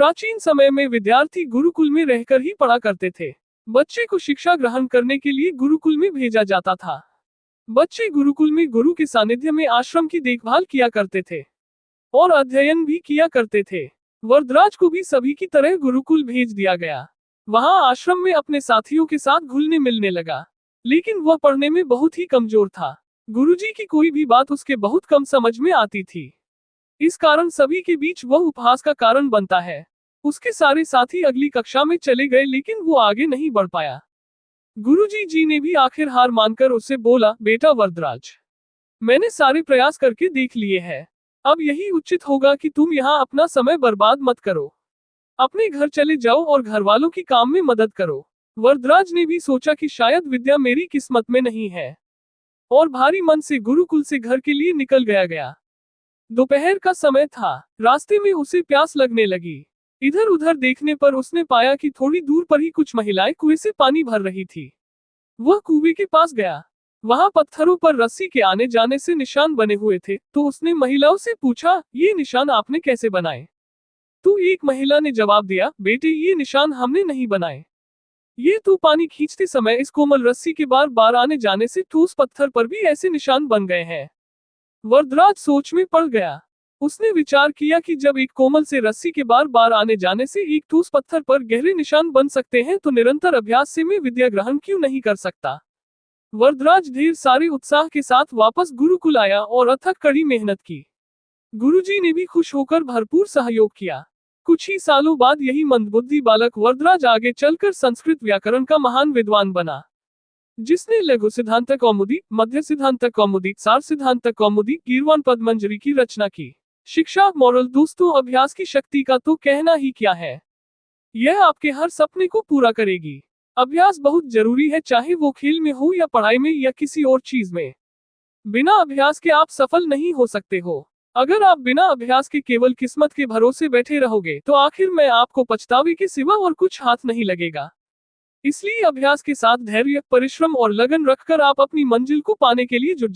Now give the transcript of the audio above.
प्राचीन समय में विद्यार्थी गुरुकुल में रहकर ही पढ़ा करते थे। बच्चे को शिक्षा ग्रहण करने के लिए गुरुकुल में भेजा जाता था। बच्चे गुरुकुल में गुरु के सानिध्य में आश्रम की देखभाल किया करते थे और अध्ययन भी किया करते थे। वरदराज को भी सभी की तरह गुरुकुल भेज दिया गया। वहां आश्रम में अपने साथियों के साथ घुलने मिलने लगा, लेकिन वह पढ़ने में बहुत ही कमजोर था। गुरुजी की कोई भी बात उसके बहुत कम समझ में आती थी। इस कारण सभी के बीच वह उपहास का कारण बनता है। उसके सारे साथी अगली कक्षा में चले गए, लेकिन वो आगे नहीं बढ़ पाया। गुरुजी जी ने भी आखिर हार मानकर उससे बोला, बेटा वरदराज, मैंने सारे प्रयास करके देख लिए हैं। अब यही उचित होगा कि तुम यहाँ अपना समय बर्बाद मत करो। अपने घर चले जाओ और घर वालों की काम में मदद करो। वरदराज ने भी सोचा कि शायद विद्या मेरी किस्मत में नहीं है, और भारी मन से गुरुकुल से घर के लिए निकल गया। दोपहर का समय था। रास्ते में उसे प्यास लगने लगी। इधर उधर देखने पर उसने पाया कि थोड़ी दूर पर ही कुछ महिलाएं कुएं से पानी भर रही थी। वह कुएं के पास गया। वहां पत्थरों पर रस्सी के आने जाने से निशान बने हुए थे, तो उसने महिलाओं से पूछा, ये निशान आपने कैसे बनाए? तो एक महिला ने जवाब दिया, बेटे ये निशान हमने नहीं बनाए। ये तो पानी खींचते समय इस कोमल रस्सी के बार बार आने जाने से ठोस पत्थर पर भी ऐसे निशान बन गए हैं। वरदराज सोच में पड़ गया। उसने विचार किया कि जब एक कोमल से रस्सी के बार बार आने जाने से एक ठोस पत्थर पर गहरे निशान बन सकते हैं, तो निरंतर अभ्यास से मैं विद्या ग्रहण क्यों नहीं कर सकता। वरदराज ढेर सारे उत्साह के साथ वापस गुरुकुल आया और अथक कड़ी मेहनत की। गुरुजी ने भी खुश होकर भरपूर सहयोग किया। कुछ ही सालों बाद यही मंदबुद्धि बालक वरदराज आगे चलकर संस्कृत व्याकरण का महान विद्वान बना, जिसने लघु सिद्धांत कौमुदी, मध्य सिद्धांत कौमुदी, सार सिद्धांत कौमुदी, गीर्वाण पद्मंजरी की रचना की। शिक्षा मॉरल दोस्तों, अभ्यास की शक्ति का तो कहना ही क्या है। यह आपके हर सपने को पूरा करेगी। अभ्यास बहुत जरूरी है, चाहे वो खेल में हो या पढ़ाई में या किसी और चीज में। बिना अभ्यास के आप सफल नहीं हो सकते हो। अगर आप बिना अभ्यास के केवल किस्मत के भरोसे बैठे रहोगे, तो आखिर में आपको पछतावे के सिवा और कुछ हाथ नहीं लगेगा। इसलिए अभ्यास के साथ धैर्य, परिश्रम और लगन रखकर आप अपनी मंजिल को पाने के लिए जुट